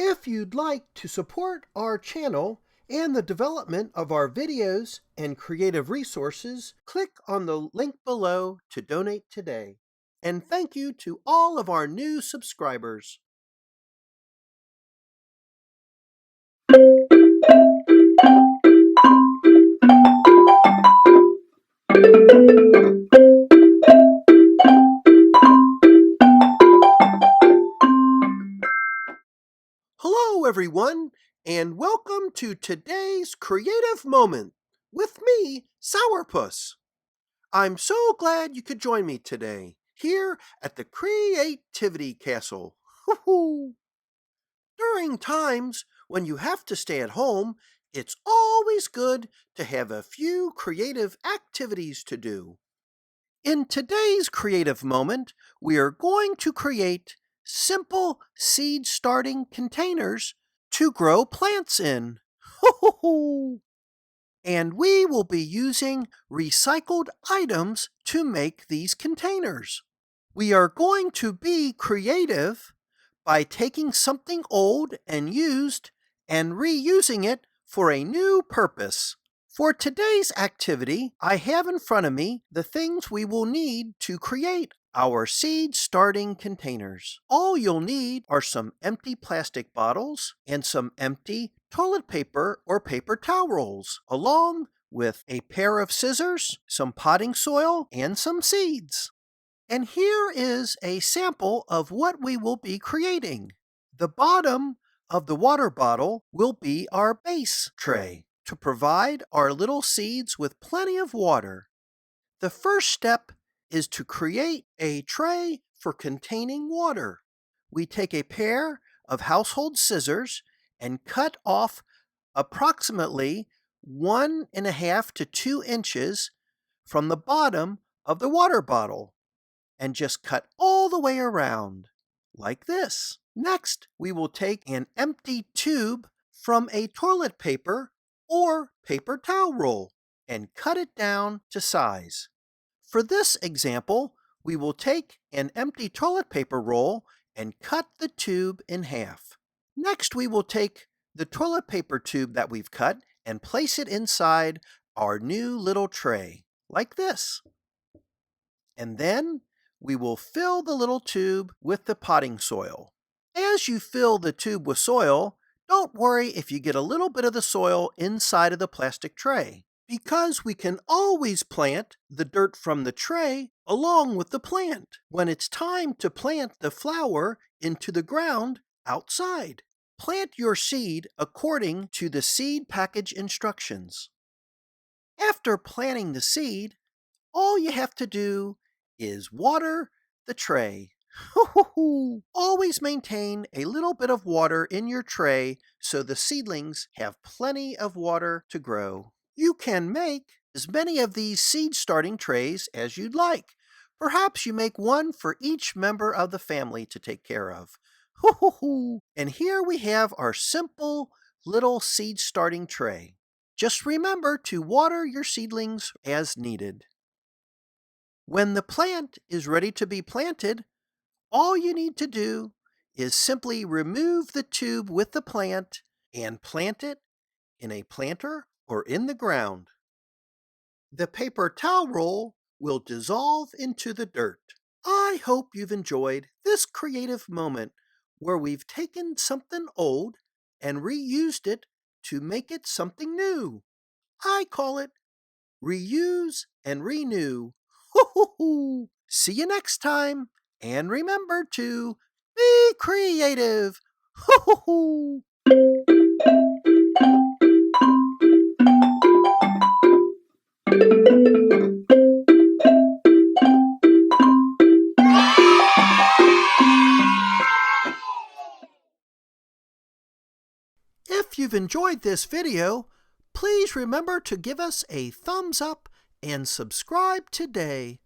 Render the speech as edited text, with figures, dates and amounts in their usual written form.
If you'd like to support our channel and the development of our videos and creative resources, click on the link below to donate today. And thank you to all of our new subscribers. Hello everyone, and welcome to today's Creative Moment with me, Sauerpuss. I'm so glad you could join me today, here at the Creativity Castle. During times when you have to stay at home, it's always good to have a few creative activities to do. In today's Creative Moment, we are going to create simple seed starting containers to grow plants in. And we will be using recycled items to make these containers. We are going to be creative by taking something old and used and reusing it for a new purpose. For today's activity, I have in front of me the things we will need to create our seed starting containers. All you'll need are some empty plastic bottles and some empty toilet paper or paper towel rolls, along with a pair of scissors, some potting soil, and some seeds. And here is a sample of what we will be creating. The bottom of the water bottle will be our base tray to provide our little seeds with plenty of water. The first step is to create a tray for containing water. We take a pair of household scissors and cut off approximately 1.5 to 2 inches from the bottom of the water bottle and just cut all the way around, like this. Next, we will take an empty tube from a toilet paper or paper towel roll and cut it down to size. For this example, we will take an empty toilet paper roll and cut the tube in half. Next, we will take the toilet paper tube that we've cut and place it inside our new little tray, like this. And then we will fill the little tube with the potting soil. As you fill the tube with soil, don't worry if you get a little bit of the soil inside of the plastic tray, because we can always plant the dirt from the tray along with the plant when it's time to plant the flower into the ground outside. Plant your seed according to the seed package instructions. After planting the seed, all you have to do is water the tray. Always maintain a little bit of water in your tray so the seedlings have plenty of water to grow. You can make as many of these seed starting trays as you'd like. Perhaps you make one for each member of the family to take care of. And here we have our simple little seed starting tray. Just remember to water your seedlings as needed. When the plant is ready to be planted, all you need to do is simply remove the tube with the plant and plant it in a planter or in the ground. The paper towel roll will dissolve into the dirt. I hope you've enjoyed this creative moment where we've taken something old and reused it to make it something new. I call it reuse and renew. See you next time, and remember to be creative. If you've enjoyed this video, please remember to give us a thumbs up and subscribe today.